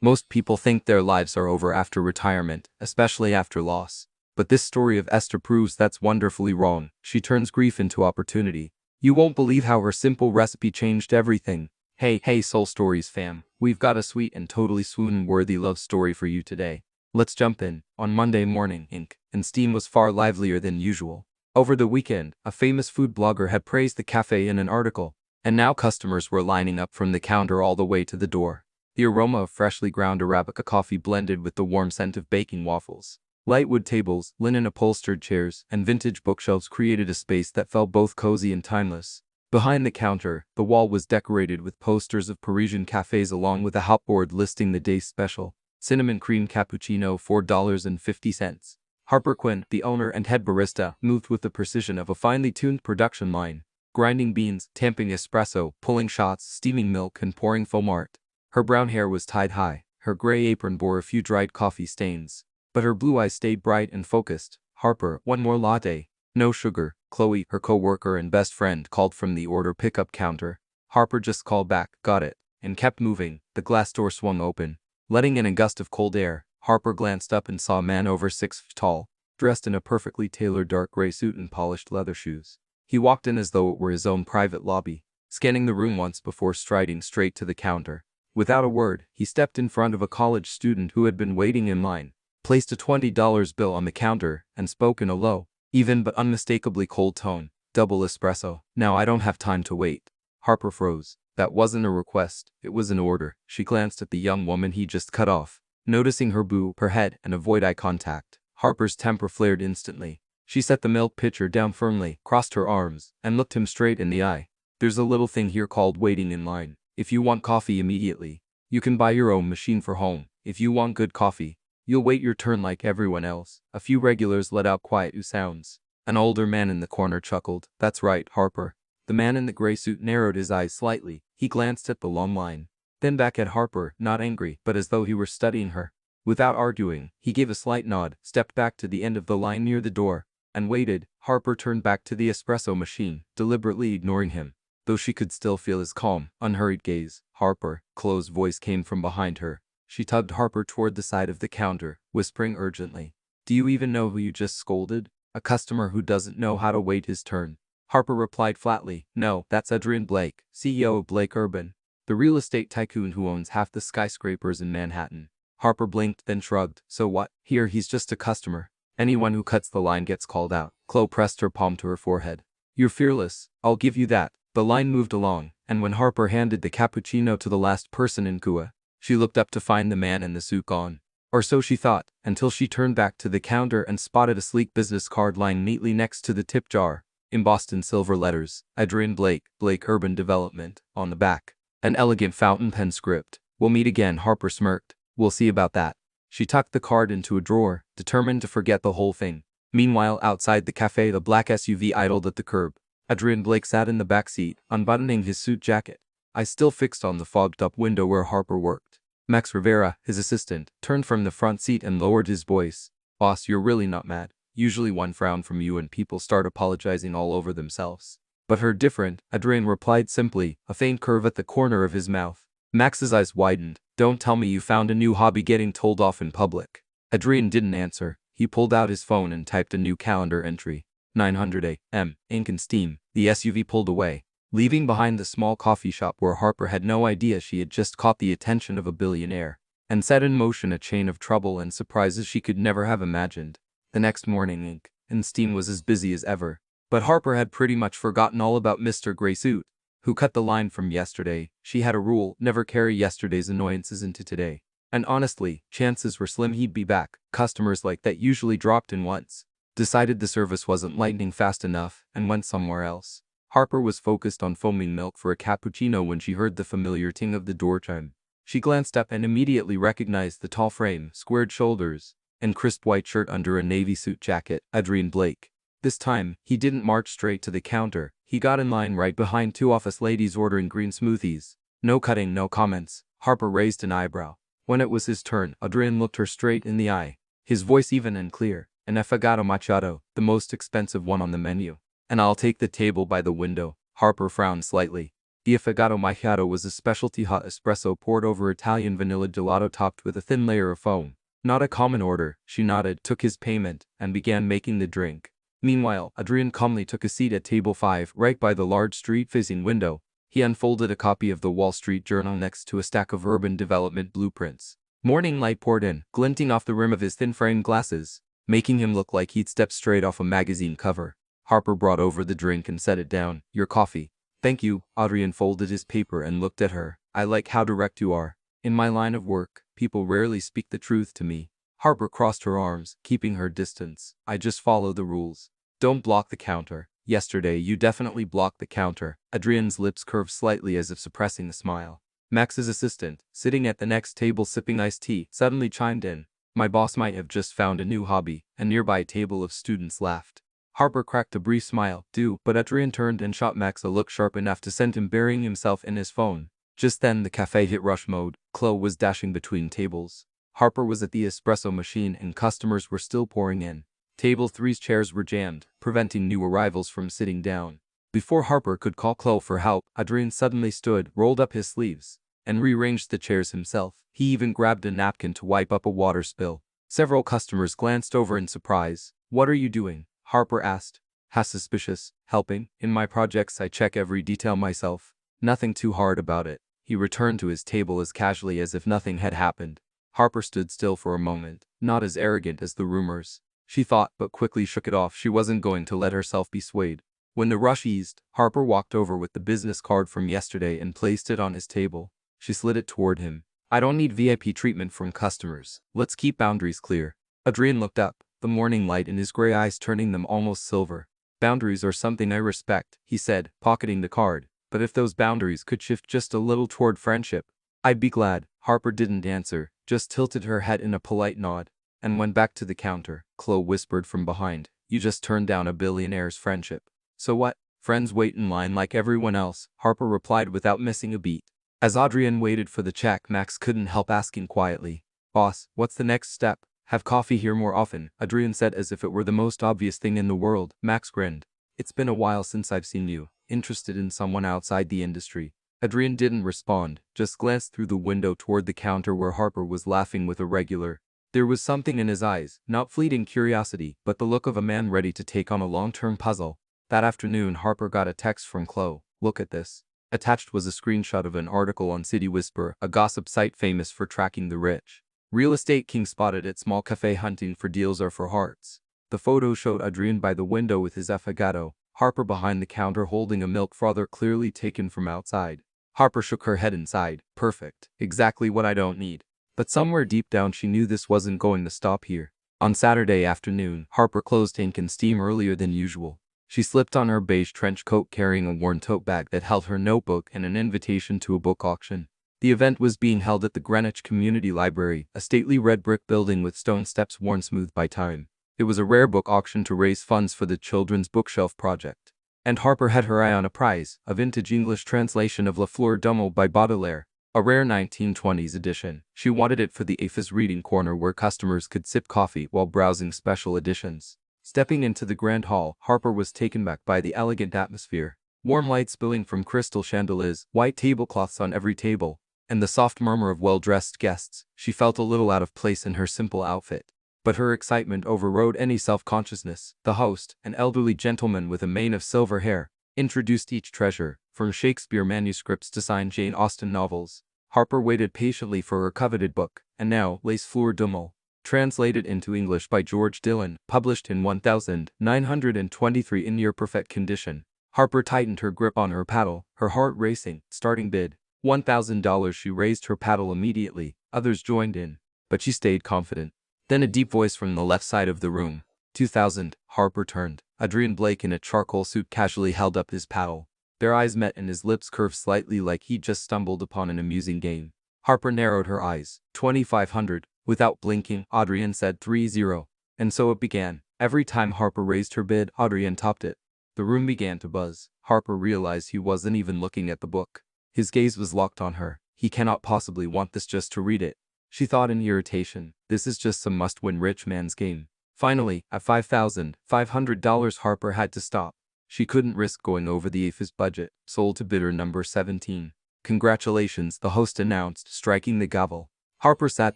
Most people think their lives are over after retirement, especially after loss. But this story of Esther proves that's wonderfully wrong. She turns grief into opportunity. You won't believe how her simple recipe changed everything. Hey, Soul Stories fam, we've got a sweet and totally swoon-worthy love story for you today. Let's jump in. On Monday morning, and steam was far livelier than usual. Over the weekend, a famous food blogger had praised the cafe in an article, and now customers were lining up from the counter all the way to the door. The aroma of freshly ground Arabica coffee blended with the warm scent of baking waffles. Light wood tables, linen-upholstered chairs, and vintage bookshelves created a space that felt both cozy and timeless. Behind the counter, the wall was decorated with posters of Parisian cafes along with a hotboard listing the day's special. Cinnamon cream cappuccino $4.50. Harper Quinn, the owner and head barista, moved with the precision of a finely tuned production line, grinding beans, tamping espresso, pulling shots, steaming milk, and pouring foam art. Her brown hair was tied high, her gray apron bore a few dried coffee stains, but her blue eyes stayed bright and focused. Harper, one more latte. No sugar. Chloe, her co-worker and best friend, called from the order pickup counter. Harper just called back, got it, and kept moving. The glass door swung open, letting in a gust of cold air. Harper glanced up and saw a man over 6 feet tall, dressed in a perfectly tailored dark gray suit and polished leather shoes. He walked in as though it were his own private lobby, scanning the room once before striding straight to the counter. Without a word, he stepped in front of a college student who had been waiting in line, placed a $20 bill on the counter, and spoke in a low, even but unmistakably cold tone. Double espresso. Now I don't have time to wait. Harper froze. That wasn't a request, it was an order. She glanced at the young woman he just cut off, noticing her bow her head and avoid eye contact. Harper's temper flared instantly. She set the milk pitcher down firmly, crossed her arms, and looked him straight in the eye. There's a little thing here called waiting in line. If you want coffee immediately, you can buy your own machine for home. If you want good coffee, you'll wait your turn like everyone else. A few regulars let out quiet sounds. An older man in the corner chuckled. That's right, Harper. The man in the gray suit narrowed his eyes slightly. He glanced at the long line, then back at Harper, not angry, but as though he were studying her. Without arguing, he gave a slight nod, stepped back to the end of the line near the door, and waited. Harper turned back to the espresso machine, deliberately ignoring him, though she could still feel his calm, unhurried gaze. Harper, Chloe's voice came from behind her. She tugged Harper toward the side of the counter, whispering urgently, "Do you even know who you just scolded? A customer who doesn't know how to wait his turn." Harper replied flatly, "No, that's Adrian Blake, CEO of Blake Urban, the real estate tycoon who owns half the skyscrapers in Manhattan." Harper blinked, then shrugged. "So what? Here he's just a customer. Anyone who cuts the line gets called out." Chloe pressed her palm to her forehead. "You're fearless, I'll give you that." The line moved along, and when Harper handed the cappuccino to the last person in queue, she looked up to find the man in the suit gone. Or so she thought, until she turned back to the counter and spotted a sleek business card lying neatly next to the tip jar. Embossed in silver letters, Adrian Blake, Blake Urban Development, on the back. An elegant fountain pen script. "We'll meet again," Harper smirked. "We'll see about that." She tucked the card into a drawer, determined to forget the whole thing. Meanwhile, outside the cafe, the black SUV idled at the curb. Adrian Blake sat in the back seat, unbuttoning his suit jacket, eyes still fixed on the fogged-up window where Harper worked. Max Rivera, his assistant, turned from the front seat and lowered his voice. "Boss, you're really not mad. Usually one frown from you and people start apologizing all over themselves. But her different," Adrian replied simply, a faint curve at the corner of his mouth. Max's eyes widened. "Don't tell me you found a new hobby getting told off in public." Adrian didn't answer. He pulled out his phone and typed a new calendar entry. 900 a.m. Ink and steam. The SUV pulled away, leaving behind the small coffee shop where Harper had no idea she had just caught the attention of a billionaire, and set in motion a chain of trouble and surprises she could never have imagined. The next morning, Ink and steam was as busy as ever, but Harper had pretty much forgotten all about Mr. Graysuit, who cut the line from yesterday. She had a rule: never carry yesterday's annoyances into today. And honestly, chances were slim he'd be back. Customers like that usually dropped in once, decided the service wasn't lightning fast enough, and went somewhere else. Harper was focused on foaming milk for a cappuccino when she heard the familiar ting of the door chime. She glanced up and immediately recognized the tall frame, squared shoulders, and crisp white shirt under a navy suit jacket. Adrian Blake. This time, he didn't march straight to the counter. He got in line right behind two office ladies ordering green smoothies. No cutting, no comments. Harper raised an eyebrow. When it was his turn, Adrian looked her straight in the eye, his voice even and clear. "An affogato machado, the most expensive one on the menu. And I'll take the table by the window." Harper frowned slightly. The affogato macchiato was a specialty hot espresso poured over Italian vanilla gelato topped with a thin layer of foam. Not a common order, she nodded, took his payment, and began making the drink. Meanwhile, Adrian calmly took a seat at table 5, right by the large street-facing window. He unfolded a copy of the Wall Street Journal next to a stack of urban development blueprints. Morning light poured in, glinting off the rim of his thin-framed glasses, making him look like he'd stepped straight off a magazine cover. Harper brought over the drink and set it down. Your coffee. Thank you. Adrian folded his paper and looked at her. I like how direct you are. In my line of work, people rarely speak the truth to me. Harper crossed her arms, keeping her distance. I just follow the rules. Don't block the counter. Yesterday you definitely blocked the counter. Adrian's lips curved slightly as if suppressing a smile. Max's assistant, sitting at the next table sipping iced tea, suddenly chimed in. My boss might have just found a new hobby. A nearby table of students laughed. Harper cracked a brief smile. But Adrian turned and shot Max a look sharp enough to send him burying himself in his phone. Just then the cafe hit rush mode. Chloe was dashing between tables. Harper was at the espresso machine and customers were still pouring in. Table 3's chairs were jammed, preventing new arrivals from sitting down. Before Harper could call Chloe for help, Adrian suddenly stood, rolled up his sleeves, and rearranged the chairs himself. He even grabbed a napkin to wipe up a water spill. Several customers glanced over in surprise. What are you doing? Harper asked. How suspicious. Helping. In my projects I check every detail myself. Nothing too hard about it. He returned to his table as casually as if nothing had happened. Harper stood still for a moment, not as arrogant as the rumors. She thought, but quickly shook it off. She wasn't going to let herself be swayed. When the rush eased, Harper walked over with the business card from yesterday and placed it on his table. She slid it toward him. I don't need VIP treatment from customers. Let's keep boundaries clear. Adrian looked up, the morning light in his gray eyes turning them almost silver. Boundaries are something I respect, he said, pocketing the card. But if those boundaries could shift just a little toward friendship, I'd be glad. Harper didn't answer, just tilted her head in a polite nod, and went back to the counter. Chloe whispered from behind, you just turned down a billionaire's friendship. So what? Friends wait in line like everyone else, Harper replied without missing a beat. As Adrian waited for the check, Max couldn't help asking quietly, Boss, what's the next step? Have coffee here more often, Adrian said as if it were the most obvious thing in the world. Max grinned. It's been a while since I've seen you. Interested in someone outside the industry? Adrian didn't respond, just glanced through the window toward the counter where Harper was laughing with a regular. There was something in his eyes, not fleeting curiosity, but the look of a man ready to take on a long-term puzzle. That afternoon Harper got a text from Chloe. Look at this. Attached was a screenshot of an article on City Whisper, a gossip site famous for tracking the rich. Real estate king spotted at small cafe hunting for deals or for hearts. The photo showed Adrian by the window with his affogato, Harper behind the counter holding a milk frother clearly taken from outside. Harper shook her head and sighed. Perfect. Exactly what I don't need. But somewhere deep down she knew this wasn't going to stop here. On Saturday afternoon, Harper closed ink and steam earlier than usual. She slipped on her beige trench coat carrying a worn tote bag that held her notebook and an invitation to a book auction. The event was being held at the Greenwich Community Library, a stately red brick building with stone steps worn smooth by time. It was a rare book auction to raise funds for the Children's Bookshelf Project. And Harper had her eye on a prize, a vintage English translation of La Fleur d'Homme by Baudelaire, a rare 1920s edition. She wanted it for the AFA's reading corner where customers could sip coffee while browsing special editions. Stepping into the grand hall, Harper was taken back by the elegant atmosphere. Warm light spilling from crystal chandeliers, white tablecloths on every table, and the soft murmur of well-dressed guests. She felt a little out of place in her simple outfit. But her excitement overrode any self-consciousness. The host, an elderly gentleman with a mane of silver hair, introduced each treasure, from Shakespeare manuscripts to signed Jane Austen novels. Harper waited patiently for her coveted book, and now, Les Fleurs d'Homme, translated into English by George Dillon, published in 1923 in near-perfect condition. Harper tightened her grip on her paddle, her heart racing. Starting bid, $1,000. She raised her paddle immediately. Others joined in, but she stayed confident. Then a deep voice from the left side of the room. 2,000. Harper turned. Adrian Blake in a charcoal suit casually held up his paddle. Their eyes met and his lips curved slightly like he'd just stumbled upon an amusing game. Harper narrowed her eyes. 2,500. Without blinking, Adrian said 30. And so it began. Every time Harper raised her bid, Adrian topped it. The room began to buzz. Harper realized he wasn't even looking at the book. His gaze was locked on her. He cannot possibly want this just to read it. She thought in irritation, this is just some must-win rich man's game. Finally, at $5,500 Harper had to stop. She couldn't risk going over the AFIS budget. Sold to bidder number 17. Congratulations, the host announced, striking the gavel. Harper sat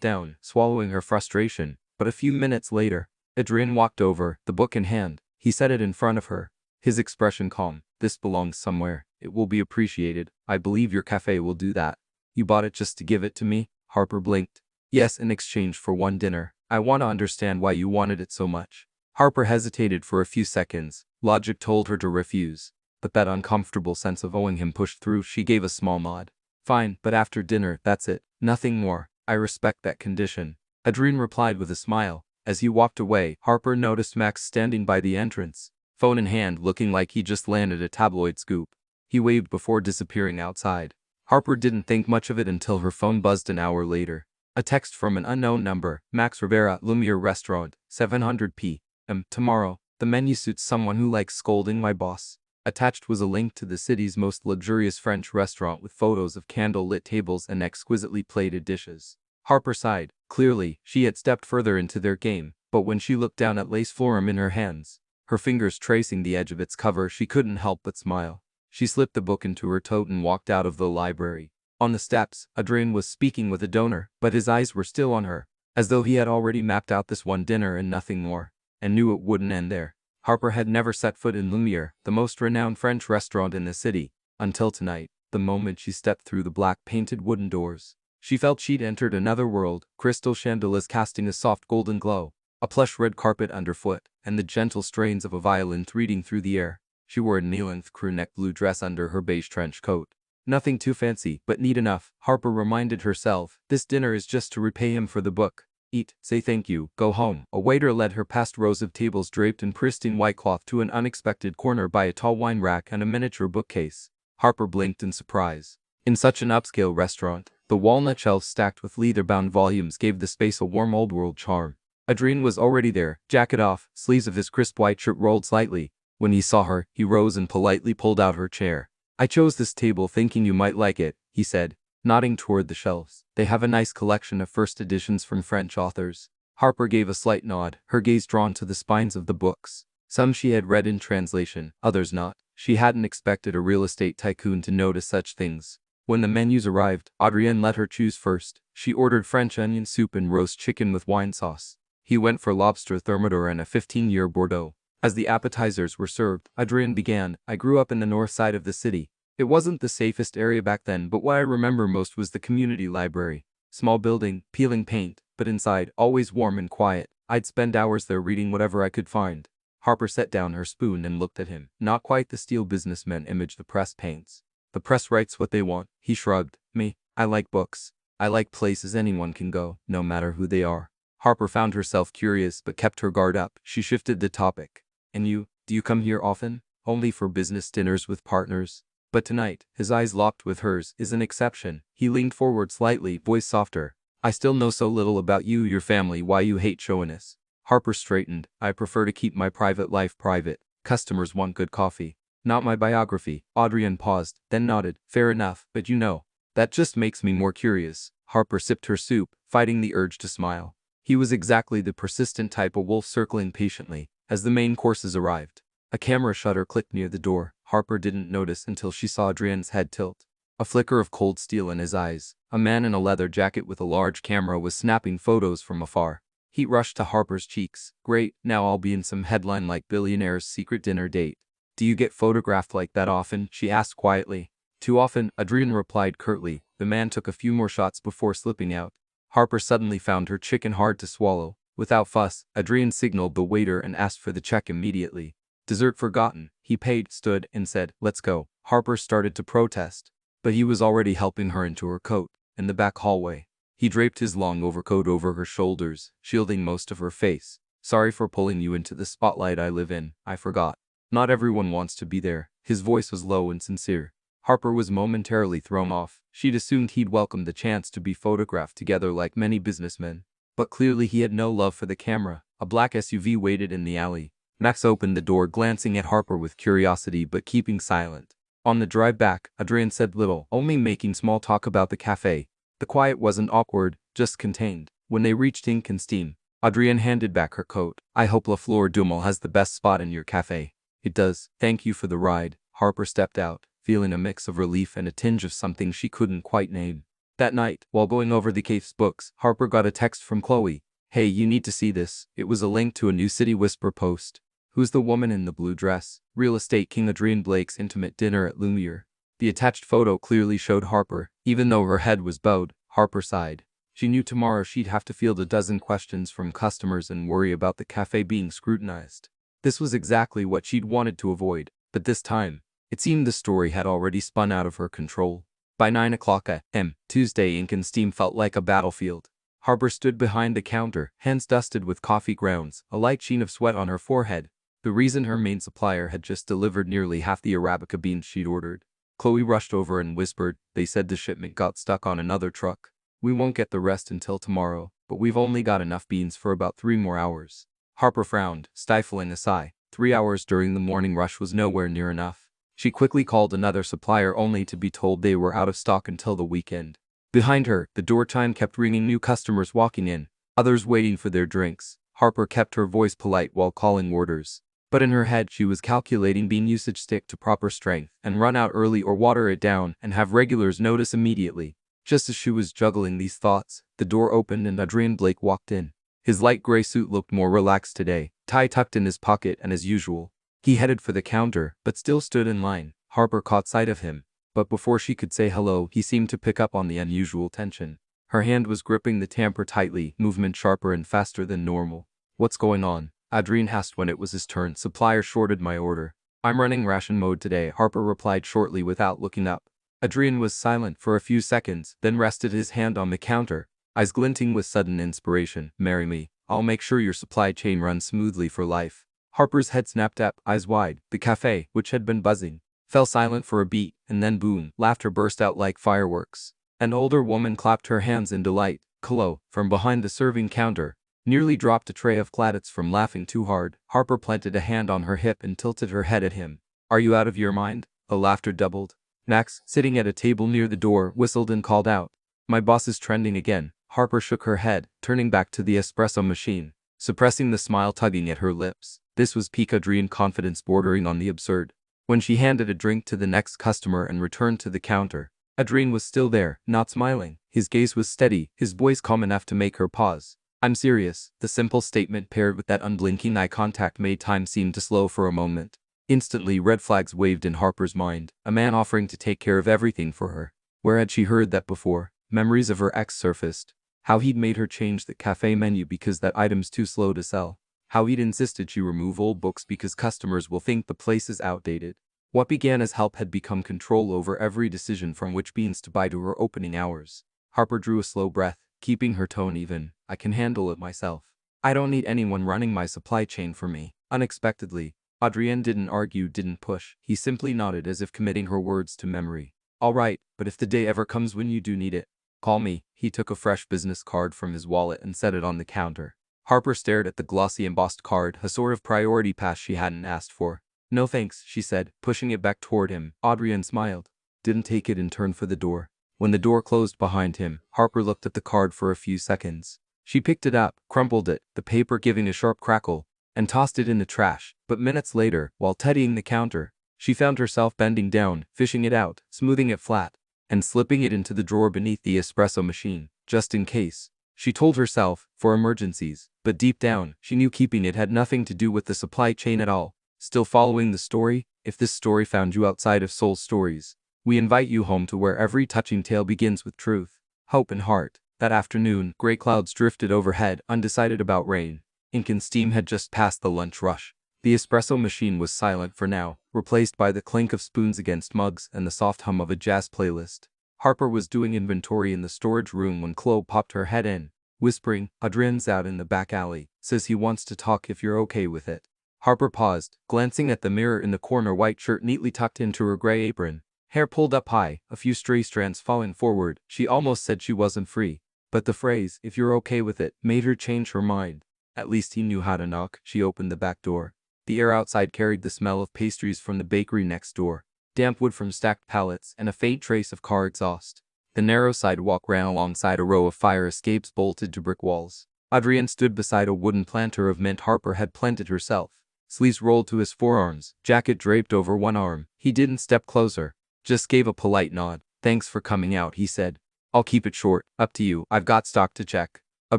down, swallowing her frustration, but a few minutes later, Adrian walked over, the book in hand. He set it in front of her, his expression calm. This belongs somewhere. It will be appreciated. I believe your cafe will do that. You bought it just to give it to me? Harper blinked. Yes, in exchange for one dinner. I want to understand why you wanted it so much. Harper hesitated for a few seconds. Logic told her to refuse, but that uncomfortable sense of owing him pushed through. She gave a small nod. Fine, but after dinner, that's it. Nothing more. I respect that condition. Adrian replied with a smile. As he walked away, Harper noticed Max standing by the entrance, phone in hand, looking like he just landed a tabloid scoop. He waved before disappearing outside. Harper didn't think much of it until her phone buzzed an hour later. A text from an unknown number. Max Rivera, Lumiere Restaurant, 700 p.m. tomorrow. The menu suits someone who likes scolding my boss. Attached was a link to the city's most luxurious French restaurant with photos of candle-lit tables and exquisitely plated dishes. Harper sighed. Clearly, she had stepped further into their game, but when she looked down at lace florum in her hands, her fingers tracing the edge of its cover, she couldn't help but smile. She slipped the book into her tote and walked out of the library. On the steps, Adrian was speaking with a donor, but his eyes were still on her, as though he had already mapped out this one dinner and nothing more, and knew it wouldn't end there. Harper had never set foot in Lumiere, the most renowned French restaurant in the city, until tonight, the moment she stepped through the black-painted wooden doors. She felt she'd entered another world, crystal chandeliers casting a soft golden glow, a plush red carpet underfoot, and the gentle strains of a violin threading through the air. She wore a knee-length crew-neck blue dress under her beige trench coat. Nothing too fancy, but neat enough, Harper reminded herself. This dinner is just to repay him for the book. Eat, say thank you, go home. A waiter led her past rows of tables draped in pristine white cloth to an unexpected corner by a tall wine rack and a miniature bookcase. Harper blinked in surprise. In such an upscale restaurant, the walnut shelves stacked with leather-bound volumes gave the space a warm old-world charm. Adrian was already there, jacket off, sleeves of his crisp white shirt rolled slightly. When he saw her, he rose and politely pulled out her chair. I chose this table thinking you might like it, he said, nodding toward the shelves. They have a nice collection of first editions from French authors. Harper gave a slight nod, her gaze drawn to the spines of the books. Some she had read in translation, others not. She hadn't expected a real estate tycoon to notice such things. When the menus arrived, Adrien let her choose first. She ordered French onion soup and roast chicken with wine sauce. He went for lobster thermidor and a 15-year Bordeaux. As the appetizers were served, Adrien began. I grew up in the north side of the city. It wasn't the safest area back then, but what I remember most was the community library. Small building, peeling paint, but inside, always warm and quiet. I'd spend hours there reading whatever I could find. Harper set down her spoon and looked at him. Not quite the steel businessman image the press paints. The press writes what they want. He shrugged. Me, I like books. I like places anyone can go, no matter who they are. Harper found herself curious but kept her guard up. She shifted the topic. And you, do you come here often? Only for business dinners with partners? But tonight, his eyes locked with hers, is an exception. He leaned forward slightly, voice softer. I still know so little about you, your family, why you hate show-inness. Harper straightened. I prefer to keep my private life private. Customers want good coffee. Not my biography. Adrien paused, then nodded. Fair enough, but you know, that just makes me more curious. Harper sipped her soup, fighting the urge to smile. He was exactly the persistent type, a wolf circling patiently. As the main courses arrived, a camera shutter clicked near the door. Harper didn't notice until she saw Adrien's head tilt. A flicker of cold steel in his eyes. A man in a leather jacket with a large camera was snapping photos from afar. Heat rushed to Harper's cheeks. Great, now I'll be in some headline like billionaire's secret dinner date. Do you get photographed like that often? She asked quietly. Too often, Adrien replied curtly. The man took a few more shots before slipping out. Harper suddenly found her chicken hard to swallow. Without fuss, Adrien signaled the waiter and asked for the check immediately. Dessert forgotten. He paid, stood, and said, let's go. Harper started to protest, but he was already helping her into her coat. In the back hallway, he draped his long overcoat over her shoulders, shielding most of her face. Sorry for pulling you into the spotlight I live in. I forgot. Not everyone wants to be there. His voice was low and sincere. Harper was momentarily thrown off. She'd assumed he'd welcomed the chance to be photographed together like many businessmen. But clearly he had no love for the camera. A black SUV waited in the alley. Max opened the door, glancing at Harper with curiosity but keeping silent. On the drive back, Adrien said little, only making small talk about the cafe. The quiet wasn't awkward, just contained. When they reached Ink and Steam, Adrien handed back her coat. I hope La Fleur du Mal has the best spot in your cafe. It does. Thank you for the ride. Harper stepped out, feeling a mix of relief and a tinge of something she couldn't quite name. That night, while going over the cave's books, Harper got a text from Chloe. Hey, you need to see this. It was a link to a new City Whisper post. Who's the woman in the blue dress? Real estate king Adrian Blake's intimate dinner at Lumiere. The attached photo clearly showed Harper. Even though her head was bowed, Harper sighed. She knew tomorrow she'd have to field a dozen questions from customers and worry about the cafe being scrutinized. This was exactly what she'd wanted to avoid, but this time, it seemed the story had already spun out of her control. By 9 o'clock a.m. Tuesday, ink and steam felt like a battlefield. Harper stood behind the counter, hands dusted with coffee grounds, a light sheen of sweat on her forehead. The reason her main supplier had just delivered nearly half the Arabica beans she'd ordered. Chloe rushed over and whispered, they said the shipment got stuck on another truck. We won't get the rest until tomorrow, but we've only got enough beans for about 3 more hours. Harper frowned, stifling a sigh. 3 hours during the morning rush was nowhere near enough. She quickly called another supplier only to be told they were out of stock until the weekend. Behind her, the door chime kept ringing, new customers walking in, others waiting for their drinks. Harper kept her voice polite while calling orders. But in her head she was calculating bean usage stick to proper strength and run out early or water it down and have regulars notice immediately. Just as she was juggling these thoughts, the door opened and Adrian Blake walked in. His light gray suit looked more relaxed today, tie tucked in his pocket and as usual. He headed for the counter, but still stood in line. Harper caught sight of him, but before she could say hello, he seemed to pick up on the unusual tension. Her hand was gripping the tamper tightly, movement sharper and faster than normal. What's going on? Adrian asked when it was his turn. Supplier shorted my order. I'm running ration mode today, Harper replied shortly without looking up. Adrian was silent for a few seconds, then rested his hand on the counter, eyes glinting with sudden inspiration. Marry me. I'll make sure your supply chain runs smoothly for life. Harper's head snapped up, eyes wide. The cafe, which had been buzzing, fell silent for a beat, and then boom, laughter burst out like fireworks. An older woman clapped her hands in delight. Chloe, from behind the serving counter, nearly dropped a tray of cladits from laughing too hard. Harper planted a hand on her hip and tilted her head at him. Are you out of your mind? The laughter doubled. Max, sitting at a table near the door, whistled and called out. My boss is trending again. Harper shook her head, turning back to the espresso machine, suppressing the smile tugging at her lips. This was peak Adrian confidence bordering on the absurd. When she handed a drink to the next customer and returned to the counter, Adrian was still there, not smiling. His gaze was steady, his voice calm enough to make her pause. I'm serious. The simple statement paired with that unblinking eye contact made time seem to slow for a moment. Instantly, red flags waved in Harper's mind. A man offering to take care of everything for her. Where had she heard that before? Memories of her ex surfaced. How he'd made her change the cafe menu because that item's too slow to sell. How he'd insisted she remove old books because customers will think the place is outdated. What began as help had become control over every decision, from which beans to buy to her opening hours. Harper drew a slow breath, keeping her tone even. I can handle it myself. I don't need anyone running my supply chain for me. Unexpectedly, Adrian didn't argue, didn't push. He simply nodded as if committing her words to memory. All right, but if the day ever comes when you do need it, call me. He took a fresh business card from his wallet and set it on the counter. Harper stared at the glossy embossed card, a sort of priority pass she hadn't asked for. No thanks, she said, pushing it back toward him. Adrian smiled, didn't take it and turned for the door. When the door closed behind him, Harper looked at the card for a few seconds. She picked it up, crumpled it, the paper giving a sharp crackle, and tossed it in the trash. But minutes later, while tidying the counter, she found herself bending down, fishing it out, smoothing it flat, and slipping it into the drawer beneath the espresso machine, just in case. She told herself, for emergencies, but deep down, she knew keeping it had nothing to do with the supply chain at all. Still following the story? If this story found you outside of Soul Stories, we invite you home to where every touching tale begins with truth, hope and heart. That afternoon, gray clouds drifted overhead, undecided about rain. Ink and steam had just passed the lunch rush. The espresso machine was silent for now, replaced by the clink of spoons against mugs and the soft hum of a jazz playlist. Harper was doing inventory in the storage room when Chloe popped her head in, whispering, Adrian's out in the back alley, says he wants to talk if you're okay with it. Harper paused, glancing at the mirror in the corner, white shirt neatly tucked into her gray apron, hair pulled up high, a few stray strands falling forward. She almost said she wasn't free, but the phrase, if you're okay with it, made her change her mind. At least he knew how to knock. She opened the back door. The air outside carried the smell of pastries from the bakery next door, damp wood from stacked pallets, and a faint trace of car exhaust. The narrow sidewalk ran alongside a row of fire escapes bolted to brick walls. Adrian stood beside a wooden planter of mint Harper had planted herself, sleeves rolled to his forearms, jacket draped over one arm. He didn't step closer, just gave a polite nod. Thanks for coming out, he said. I'll keep it short, up to you, I've got stock to check. A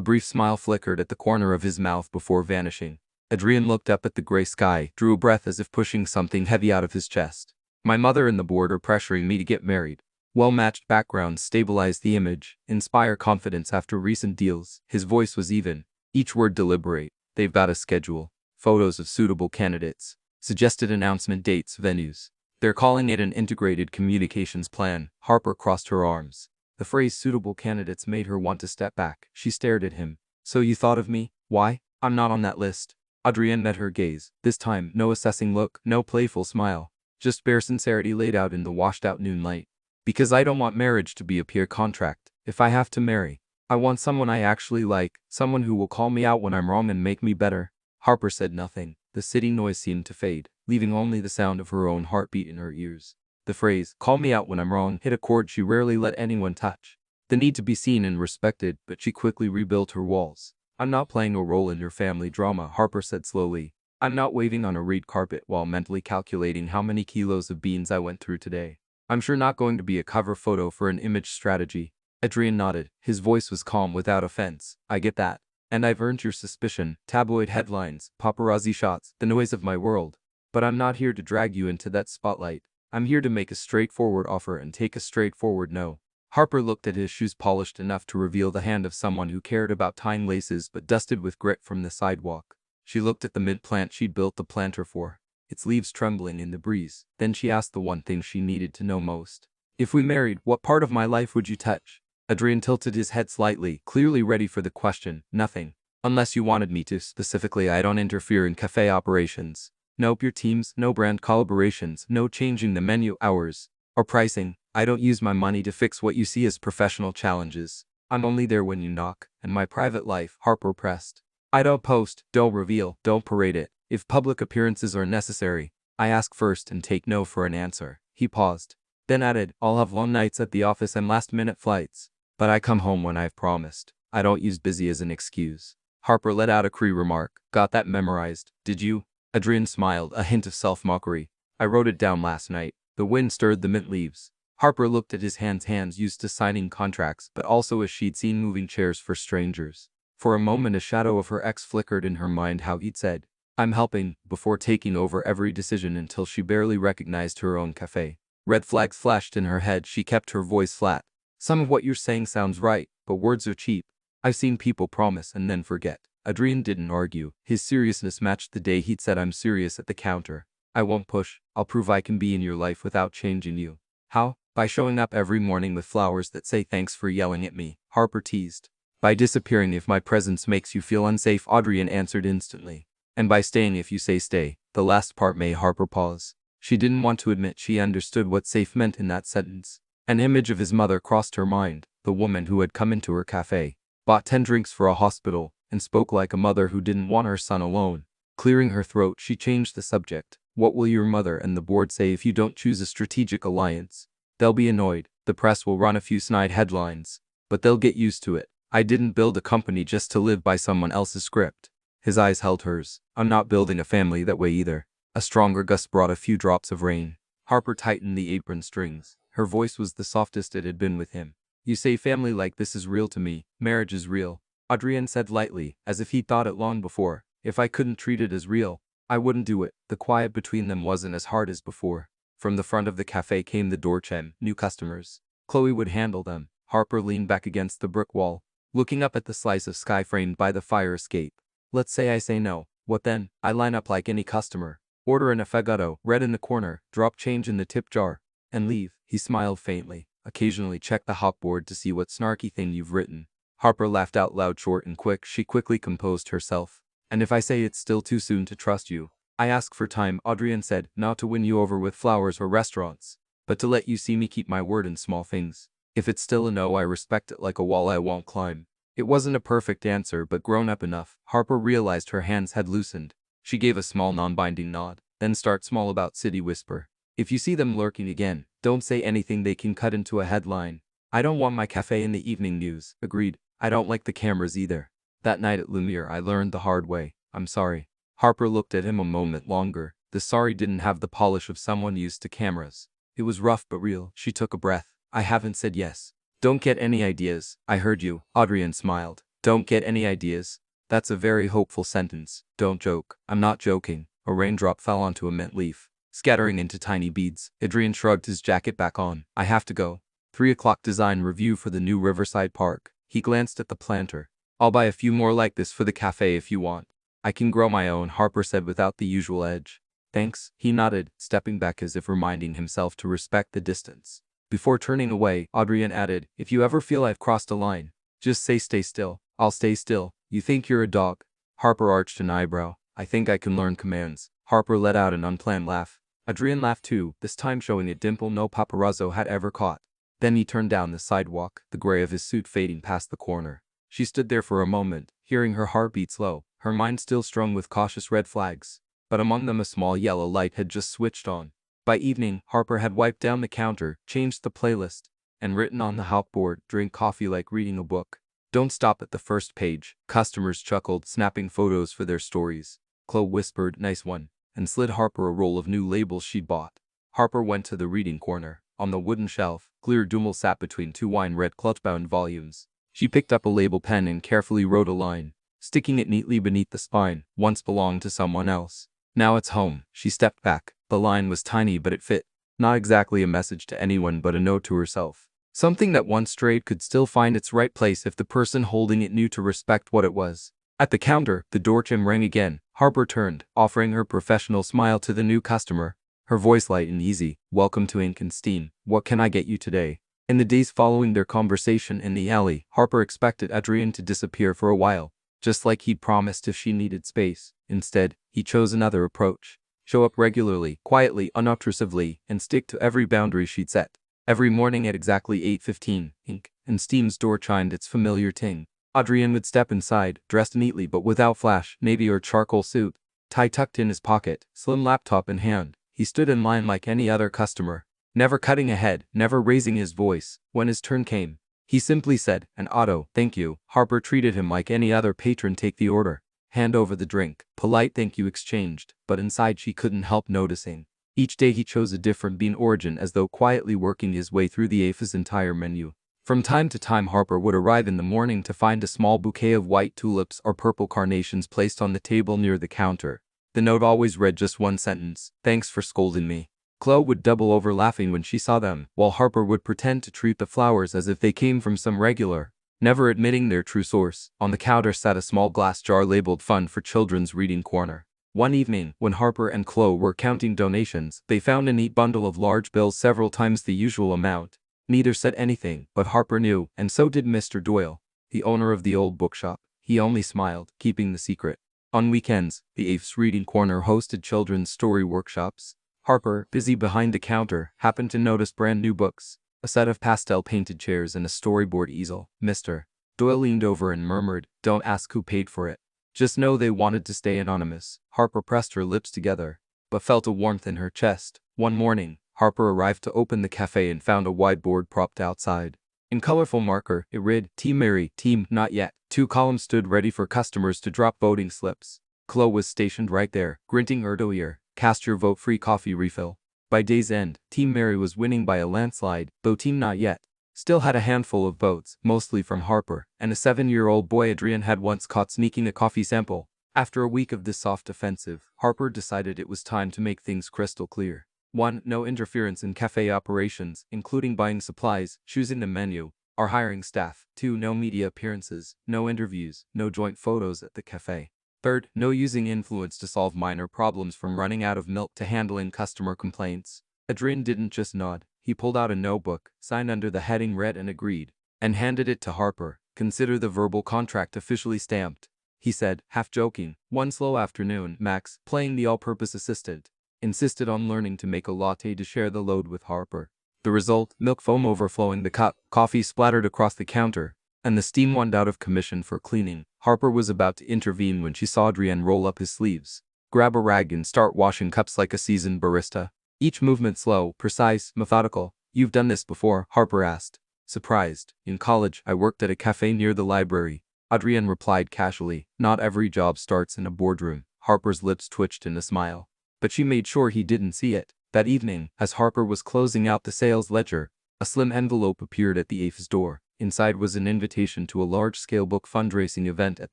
brief smile flickered at the corner of his mouth before vanishing. Adrian looked up at the gray sky, drew a breath as if pushing something heavy out of his chest. My mother and the board are pressuring me to get married. Well-matched backgrounds stabilize the image, inspire confidence after recent deals. His voice was even, each word deliberate. They've got a schedule, photos of suitable candidates, suggested announcement dates, venues. They're calling it an integrated communications plan. Harper crossed her arms. The phrase suitable candidates made her want to step back. She stared at him. So you thought of me? Why? I'm not on that list. Adrienne met her gaze. This time, no assessing look, no playful smile. Just bare sincerity laid out in the washed-out noon light. Because I don't want marriage to be a peer contract. If I have to marry, I want someone I actually like, someone who will call me out when I'm wrong and make me better. Harper said nothing. The city noise seemed to fade, leaving only the sound of her own heartbeat in her ears. The phrase, call me out when I'm wrong, hit a chord she rarely let anyone touch. The need to be seen and respected, but she quickly rebuilt her walls. I'm not playing a role in your family drama, Harper said slowly. I'm not waving on a red carpet while mentally calculating how many kilos of beans I went through today. I'm sure not going to be a cover photo for an image strategy. Adrian nodded. His voice was calm without offense. I get that. And I've earned your suspicion. Tabloid headlines, paparazzi shots, the noise of my world. But I'm not here to drag you into that spotlight. I'm here to make a straightforward offer and take a straightforward no. Harper looked at his shoes, polished enough to reveal the hand of someone who cared about tying laces but dusted with grit from the sidewalk. She looked at the mint plant she'd built the planter for, its leaves trembling in the breeze. Then she asked the one thing she needed to know most. If we married, what part of my life would you touch? Adrian tilted his head slightly, clearly ready for the question. Nothing. Unless you wanted me to. Specifically, I don't interfere in cafe operations. Nope, your teams, no brand collaborations, no changing the menu hours or pricing. I don't use my money to fix what you see as professional challenges. I'm only there when you knock. And my private life, Harper pressed. I don't post, don't reveal, don't parade it. If public appearances are necessary, I ask first and take no for an answer. He paused, then added, I'll have long nights at the office and last-minute flights. But I come home when I've promised. I don't use busy as an excuse. Harper let out a Cree remark. Got that memorized, did you? Adrian smiled, a hint of self-mockery. I wrote it down last night. The wind stirred the mint leaves. Harper looked at his hands used to signing contracts, but also as she'd seen moving chairs for strangers. For a moment a shadow of her ex flickered in her mind, how he'd said, I'm helping, before taking over every decision until she barely recognized her own cafe. Red flags flashed in her head. She kept her voice flat. Some of what you're saying sounds right, but words are cheap. I've seen people promise and then forget. Adrian didn't argue. His seriousness matched the day he'd said I'm serious at the counter. I won't push. I'll prove I can be in your life without changing you. How? By showing up every morning with flowers that say thanks for yelling at me, Harper teased. By disappearing if my presence makes you feel unsafe, Adrian answered instantly. And by staying if you say stay. The last part made Harper pause. She didn't want to admit she understood what safe meant in that sentence. An image of his mother crossed her mind, the woman who had come into her cafe, bought 10 drinks for a hospital, and spoke like a mother who didn't want her son alone. Clearing her throat, she changed the subject. What will your mother and the board say if you don't choose a strategic alliance? They'll be annoyed. The press will run a few snide headlines, but they'll get used to it. I didn't build a company just to live by someone else's script. His eyes held hers. I'm not building a family that way either. A stronger gust brought a few drops of rain. Harper tightened the apron strings. Her voice was the softest it had been with him. You say family like this is real to me. Marriage is real. Adrian said lightly, as if he'd thought it long before. If I couldn't treat it as real, I wouldn't do it. The quiet between them wasn't as hard as before. From the front of the cafe came the door chime. New customers. Chloe would handle them. Harper leaned back against the brick wall, looking up at the slice of sky framed by the fire escape. Let's say I say no. What then? I line up like any customer. Order an affogato, red in the corner, drop change in the tip jar, and leave. He smiled faintly. Occasionally check the hotboard to see what snarky thing you've written. Harper laughed out loud, short and quick. She quickly composed herself. And if I say it's still too soon to trust you, I ask for time, Adrian said, not to win you over with flowers or restaurants, but to let you see me keep my word in small things. If it's still a no, I respect it like a wall I won't climb. It wasn't a perfect answer, but grown up enough. Harper realized her hands had loosened. She gave a small non-binding nod. Then start small about city whisper. If you see them lurking again, don't say anything they can cut into a headline. I don't want my cafe in the evening news. Agreed. I don't like the cameras either. That night at Lumiere I learned the hard way. I'm sorry. Harper looked at him a moment longer. The sorry didn't have the polish of someone used to cameras. It was rough but real. She took a breath. I haven't said yes. Don't get any ideas. I heard you. Adrian smiled. Don't get any ideas. That's a very hopeful sentence. Don't joke. I'm not joking. A raindrop fell onto a mint leaf, scattering into tiny beads. Adrian shrugged his jacket back on. I have to go. 3 o'clock design review for the new Riverside Park. He glanced at the planter. I'll buy a few more like this for the cafe if you want. I can grow my own, Harper said without the usual edge. Thanks, he nodded, stepping back as if reminding himself to respect the distance. Before turning away, Adrian added, if you ever feel I've crossed a line, just say stay still. I'll stay still. You think you're a dog? Harper arched an eyebrow. I think I can learn commands. Harper let out an unplanned laugh. Adrian laughed too, this time showing a dimple no paparazzo had ever caught. Then he turned down the sidewalk, the gray of his suit fading past the corner. She stood there for a moment, hearing her heartbeat slow, her mind still strung with cautious red flags. But among them a small yellow light had just switched on. By evening, Harper had wiped down the counter, changed the playlist, and written on the haltboard, drink coffee like reading a book. Don't stop at the first page. Customers chuckled, snapping photos for their stories. Chloe whispered, nice one, and slid Harper a roll of new labels she'd bought. Harper went to the reading corner. On the wooden shelf, Clear Dummel sat between 2 wine-red clutch-bound volumes. She picked up a label pen and carefully wrote a line, sticking it neatly beneath the spine. Once belonged to someone else. Now it's home. She stepped back. The line was tiny but it fit. Not exactly a message to anyone but a note to herself. Something that once strayed could still find its right place if the person holding it knew to respect what it was. At the counter, the door chime rang again. Harper turned, offering her professional smile to the new customer. Her voice light and easy. Welcome to Ink and Steam. What can I get you today? In the days following their conversation in the alley, Harper expected Adrian to disappear for a while, just like he'd promised if she needed space. Instead, he chose another approach. Show up regularly, quietly, unobtrusively, and stick to every boundary she'd set. Every morning at exactly 8:15, Ink and Steam's door chimed its familiar ting. Adrian would step inside, dressed neatly but without flash, navy or charcoal suit, tie tucked in his pocket, slim laptop in hand. He stood in line like any other customer, never cutting ahead, never raising his voice. When his turn came, he simply said, an auto, thank you. Harper treated him like any other patron. Take the order. Hand over the drink. Polite thank you exchanged, but inside she couldn't help noticing. Each day he chose a different bean origin, as though quietly working his way through the AFA's entire menu. From time to time Harper would arrive in the morning to find a small bouquet of white tulips or purple carnations placed on the table near the counter. The note always read just one sentence, thanks for scolding me. Chloe would double over laughing when she saw them, while Harper would pretend to treat the flowers as if they came from some regular, never admitting their true source. On the counter sat a small glass jar labeled Fund for Children's Reading Corner. One evening, when Harper and Chloe were counting donations, they found a neat bundle of large bills several times the usual amount. Neither said anything, but Harper knew, and so did Mr. Doyle, the owner of the old bookshop. He only smiled, keeping the secret. On weekends, the AF's Reading Corner hosted children's story workshops. Harper, busy behind the counter, happened to notice brand new books, a set of pastel-painted chairs and a storyboard easel. Mr. Doyle leaned over and murmured, don't ask who paid for it. Just know they wanted to stay anonymous. Harper pressed her lips together, but felt a warmth in her chest. One morning, Harper arrived to open the cafe and found a whiteboard propped outside. In colorful marker, it read, Team Mary, Team Not Yet. 2 columns stood ready for customers to drop voting slips. Chloe was stationed right there, grinting ear to ear. Cast your vote, free coffee refill. By day's end, Team Mary was winning by a landslide, though Team Not Yet still had a handful of votes, mostly from Harper and a 7-year-old boy Adrian had once caught sneaking a coffee sample. After a week of this soft offensive, Harper decided it was time to make things crystal clear. 1. No interference in cafe operations, including buying supplies, choosing the menu, or hiring staff. 2. No media appearances, no interviews, no joint photos at the cafe. 3rd, no using influence to solve minor problems, from running out of milk to handling customer complaints. Adrian didn't just nod. He pulled out a notebook, signed under the heading Read and Agreed, and handed it to Harper. Consider the verbal contract officially stamped, he said, half joking. One slow afternoon, Max, playing the all-purpose assistant, insisted on learning to make a latte to share the load with Harper. The result, milk foam overflowing the cup, coffee splattered across the counter, and the steam went out of commission for cleaning. Harper was about to intervene when she saw Adrian roll up his sleeves, grab a rag and start washing cups like a seasoned barista. Each movement slow, precise, methodical. You've done this before? Harper asked, surprised. In college, I worked at a cafe near the library. Adrian replied casually. Not every job starts in a boardroom. Harper's lips twitched in a smile. But she made sure he didn't see it. That evening, as Harper was closing out the sales ledger, a slim envelope appeared at the AFE's door. Inside was an invitation to a large-scale book fundraising event at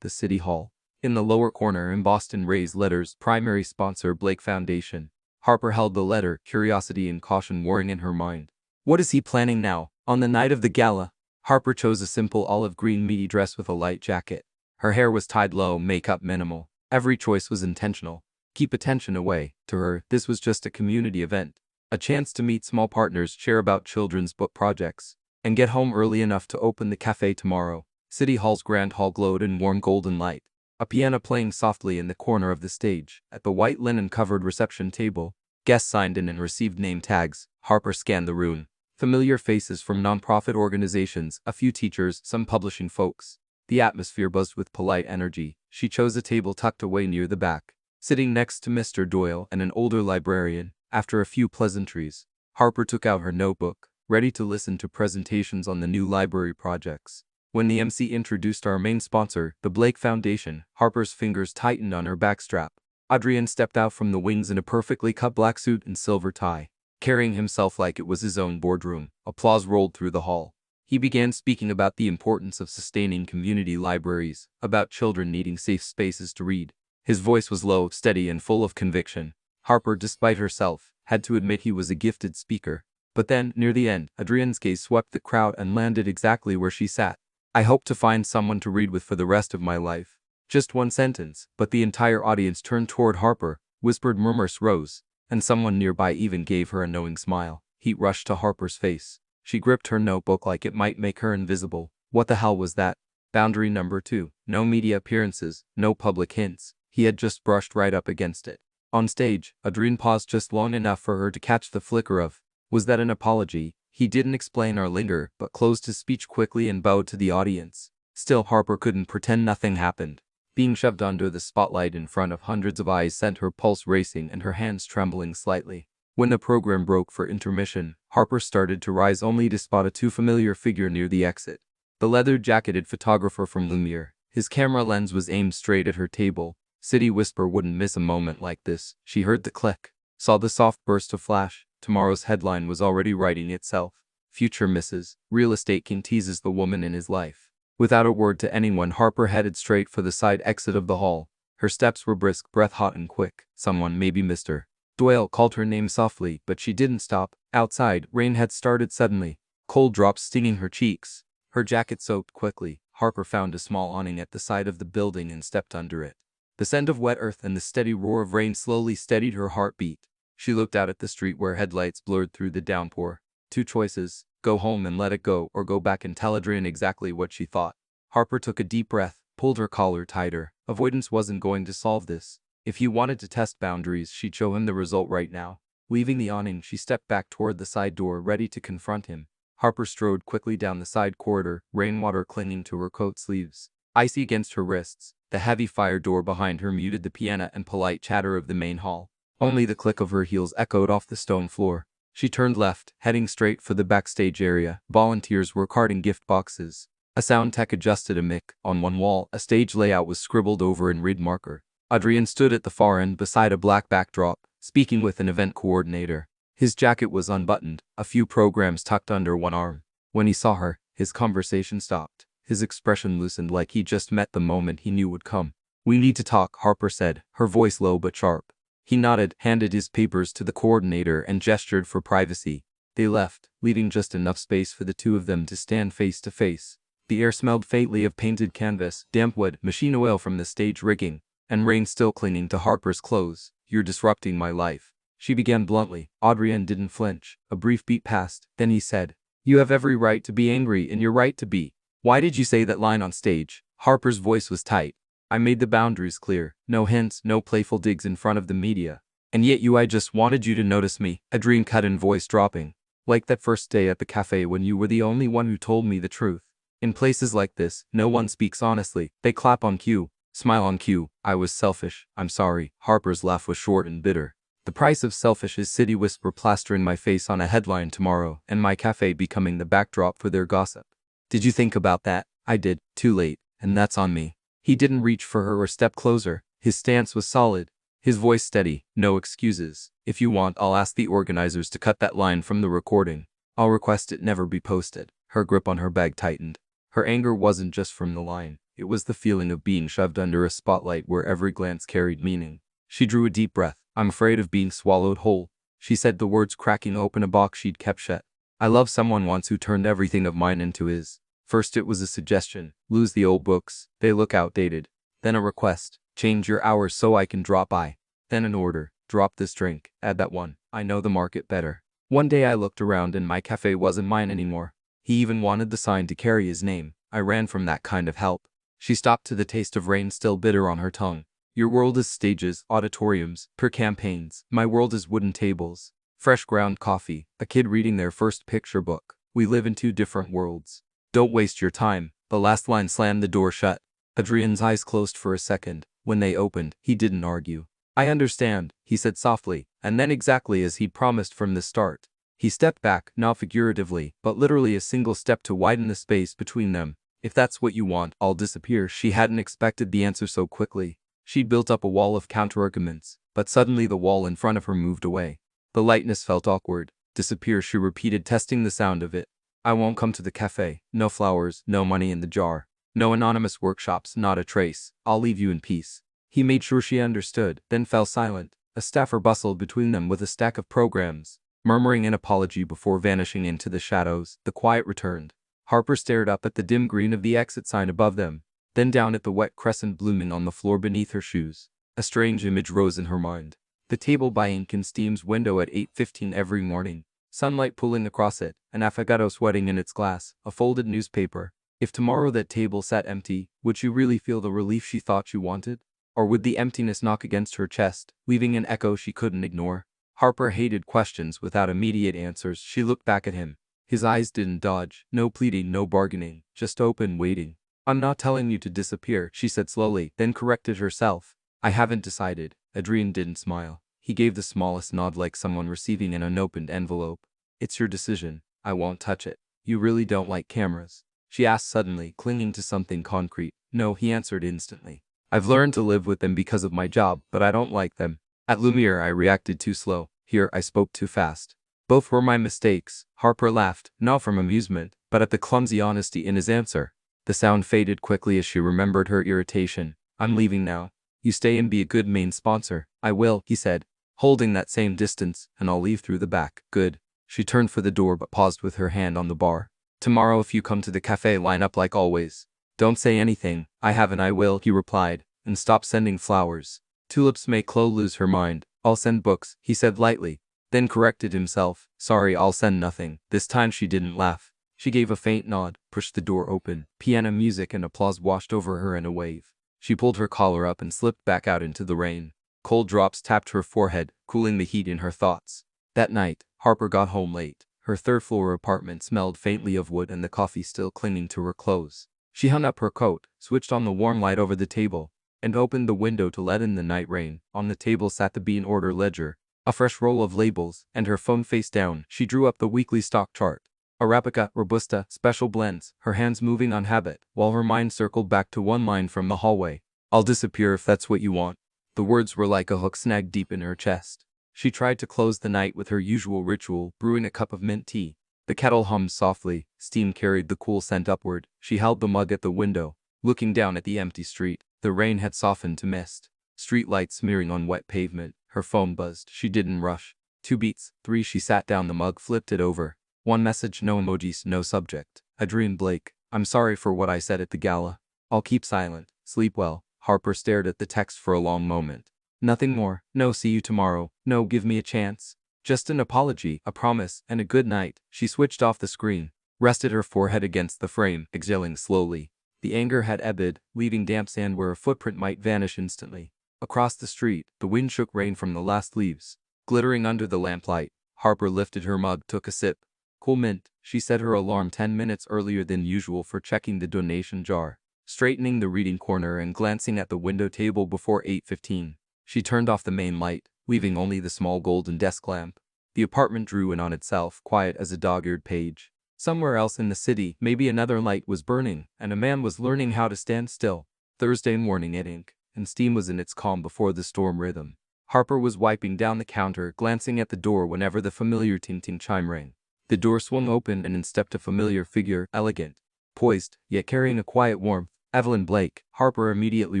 the City Hall. In the lower corner, embossed in raised letters, primary sponsor Blake Foundation. Harper held the letter, curiosity and caution warring in her mind. What is he planning now? On the night of the gala, Harper chose a simple olive green midi dress with a light jacket. Her hair was tied low, makeup minimal. Every choice was intentional. Keep attention away. To her, this was just a community event. A chance to meet small partners, share about children's book projects, and get home early enough to open the cafe tomorrow. City Hall's grand hall glowed in warm golden light. A piano playing softly in the corner of the stage. At the white linen-covered reception table, guests signed in and received name tags. Harper scanned the room. Familiar faces from nonprofit organizations, a few teachers, some publishing folks. The atmosphere buzzed with polite energy. She chose a table tucked away near the back, sitting next to Mr. Doyle and an older librarian. After a few pleasantries, Harper took out her notebook, ready to listen to presentations on the new library projects. When the MC introduced our main sponsor, the Blake Foundation, Harper's fingers tightened on her backstrap. Adrian stepped out from the wings in a perfectly cut black suit and silver tie, carrying himself like it was his own boardroom. Applause rolled through the hall. He began speaking about the importance of sustaining community libraries, about children needing safe spaces to read. His voice was low, steady, and full of conviction. Harper, despite herself, had to admit he was a gifted speaker. But then, near the end, Adrian's gaze swept the crowd and landed exactly where she sat. I hope to find someone to read with for the rest of my life. Just one sentence, but the entire audience turned toward Harper. Whispered murmurs rose, and someone nearby even gave her a knowing smile. Heat rushed to Harper's face. She gripped her notebook like it might make her invisible. What the hell was that? Boundary number 2. No media appearances, no public hints. He had just brushed right up against it. On stage, Adrian paused just long enough for her to catch the flicker of, was that an apology? He didn't explain or linger, but closed his speech quickly and bowed to the audience. Still, Harper couldn't pretend nothing happened. Being shoved under the spotlight in front of hundreds of eyes sent her pulse racing and her hands trembling slightly. When the program broke for intermission, Harper started to rise only to spot a too familiar figure near the exit. The leather-jacketed photographer from Lumiere. His camera lens was aimed straight at her table. City Whisper wouldn't miss a moment like this. She heard the click, saw the soft burst of flash. Tomorrow's headline was already writing itself. Future misses. Real estate king teases the woman in his life. Without a word to anyone, Harper headed straight for the side exit of the hall. Her steps were brisk, breath hot and quick. Someone, maybe Mr. Doyle, called her name softly, but she didn't stop. Outside, rain had started suddenly, cold drops stinging her cheeks. Her jacket soaked quickly. Harper found a small awning at the side of the building and stepped under it. The scent of wet earth and the steady roar of rain slowly steadied her heartbeat. She looked out at the street where headlights blurred through the downpour. Two choices: go home and let it go, or go back and tell Adrian exactly what she thought. Harper took a deep breath, pulled her collar tighter. Avoidance wasn't going to solve this. If he wanted to test boundaries, she'd show him the result right now. Leaving the awning, she stepped back toward the side door, ready to confront him. Harper strode quickly down the side corridor, rainwater clinging to her coat sleeves, icy against her wrists. The heavy fire door behind her muted the piano and polite chatter of the main hall. Only the click of her heels echoed off the stone floor. She turned left, heading straight for the backstage area. Volunteers were carting gift boxes. A sound tech adjusted a mic. On one wall, a stage layout was scribbled over in red marker. Adrian stood at the far end beside a black backdrop, speaking with an event coordinator. His jacket was unbuttoned, a few programs tucked under one arm. When he saw her, his conversation stopped. His expression loosened like he just met the moment he knew would come. We need to talk, Harper said, her voice low but sharp. He nodded, handed his papers to the coordinator and gestured for privacy. They left, leaving just enough space for the two of them to stand face to face. The air smelled faintly of painted canvas, damp wood, machine oil from the stage rigging, and rain still clinging to Harper's clothes. You're disrupting my life, she began bluntly. Adrian didn't flinch. A brief beat passed. Then he said, you have every right to be angry, and you're right to be. Why did you say that line on stage? Harper's voice was tight. I made the boundaries clear. No hints, no playful digs in front of the media. And yet I just wanted you to notice me. Adrian cut in, voice dropping. Like that first day at the cafe when you were the only one who told me the truth. In places like this, no one speaks honestly. They clap on cue, smile on cue. I was selfish. I'm sorry. Harper's laugh was short and bitter. The price of selfish is City Whisper plastering my face on a headline tomorrow, and my cafe becoming the backdrop for their gossip. Did you think about that? I did. Too late. And that's on me. He didn't reach for her or step closer. His stance was solid, his voice steady. No excuses. If you want, I'll ask the organizers to cut that line from the recording. I'll request it never be posted. Her grip on her bag tightened. Her anger wasn't just from the line. It was the feeling of being shoved under a spotlight where every glance carried meaning. She drew a deep breath. I'm afraid of being swallowed whole, she said, the words cracking open a box she'd kept shut. I loved someone once who turned everything of mine into his. First it was a suggestion, lose the old books, they look outdated. Then a request, change your hours so I can drop by. Then an order, drop this drink, add that one, I know the market better. One day I looked around and my cafe wasn't mine anymore. He even wanted the sign to carry his name. I ran from that kind of help. She stopped to the taste of rain still bitter on her tongue. Your world is stages, auditoriums, campaigns. My world is wooden tables, fresh ground coffee, a kid reading their first picture book. We live in two different worlds. Don't waste your time. The last line slammed the door shut. Adrian's eyes closed for a second. When they opened, he didn't argue. I understand, he said softly, and then exactly as he'd promised from the start. He stepped back, not figuratively, but literally a single step to widen the space between them. If that's what you want, I'll disappear. She hadn't expected the answer so quickly. She'd built up a wall of counter-arguments, but suddenly the wall in front of her moved away. The lightness felt awkward. Disappear, she repeated, testing the sound of it. I won't come to the cafe. No flowers, no money in the jar. No anonymous workshops, not a trace. I'll leave you in peace. He made sure she understood, then fell silent. A staffer bustled between them with a stack of programs, murmuring an apology before vanishing into the shadows. The quiet returned. Harper stared up at the dim green of the exit sign above them, then down at the wet crescent blooming on the floor beneath her shoes. A strange image rose in her mind. The table by Ink and Steam's window at 8:15 every morning. Sunlight pooling across it, an affogato sweating in its glass, a folded newspaper. If tomorrow that table sat empty, would she really feel the relief she thought she wanted? Or would the emptiness knock against her chest, leaving an echo she couldn't ignore? Harper hated questions without immediate answers. She looked back at him. His eyes didn't dodge. No pleading, no bargaining, just open waiting. I'm not telling you to disappear, she said slowly, then corrected herself. I haven't decided. Adrian didn't smile. He gave the smallest nod like someone receiving an unopened envelope. It's your decision. I won't touch it. You really don't like cameras? She asked suddenly, clinging to something concrete. No, he answered instantly. I've learned to live with them because of my job, but I don't like them. At Lumiere I reacted too slow. Here I spoke too fast. Both were my mistakes. Harper laughed, not from amusement, but at the clumsy honesty in his answer. The sound faded quickly as she remembered her irritation. I'm leaving now. You stay and be a good main sponsor. I will, he said, holding that same distance, and I'll leave through the back. Good. She turned for the door but paused with her hand on the bar. Tomorrow if you come to the cafe, line up like always. Don't say anything. I have and I will, he replied, and stop sending flowers. Tulips make Chloe lose her mind. I'll send books, he said lightly, then corrected himself. Sorry, I'll send nothing. This time she didn't laugh. She gave a faint nod, pushed the door open. Piano music and applause washed over her in a wave. She pulled her collar up and slipped back out into the rain. Cold drops tapped her forehead, cooling the heat in her thoughts. That night, Harper got home late. Her third-floor apartment smelled faintly of wood and the coffee still clinging to her clothes. She hung up her coat, switched on the warm light over the table, and opened the window to let in the night rain. On the table sat the bean order ledger, a fresh roll of labels, and her phone face down. She drew up the weekly stock chart. Arabica, Robusta, special blends, her hands moving on habit, while her mind circled back to one line from the hallway. I'll disappear if that's what you want. The words were like a hook snagged deep in her chest. She tried to close the night with her usual ritual, brewing a cup of mint tea. The kettle hummed softly, steam carried the cool scent upward. She held the mug at the window, looking down at the empty street. The rain had softened to mist. Street lights smearing on wet pavement. Her phone buzzed. She didn't rush. 2 beats, 3. She sat down the mug, flipped it over. 1 message, no emojis, no subject. Adrian Blake. I'm sorry for what I said at the gala. I'll keep silent. Sleep well. Harper stared at the text for a long moment. Nothing more. No see you tomorrow. No give me a chance. Just an apology, a promise, and a good night. She switched off the screen, rested her forehead against the frame, exhaling slowly. The anger had ebbed, leaving damp sand where a footprint might vanish instantly. Across the street, the wind shook rain from the last leaves. Glittering under the lamplight, Harper lifted her mug, took a sip. Cool mint. She set her alarm 10 minutes earlier than usual for checking the donation jar. Straightening the reading corner and glancing at the window table before 8:15. She turned off the main light, leaving only the small golden desk lamp. The apartment drew in on itself, quiet as a dog-eared page. Somewhere else in the city, maybe another light was burning, and a man was learning how to stand still. Thursday morning at Ink. and steam was in its calm before the storm rhythm. Harper was wiping down the counter, glancing at the door whenever the familiar ting-ting chime rang. The door swung open and in stepped a familiar figure, elegant, poised, yet carrying a quiet warmth. Evelyn Blake. Harper immediately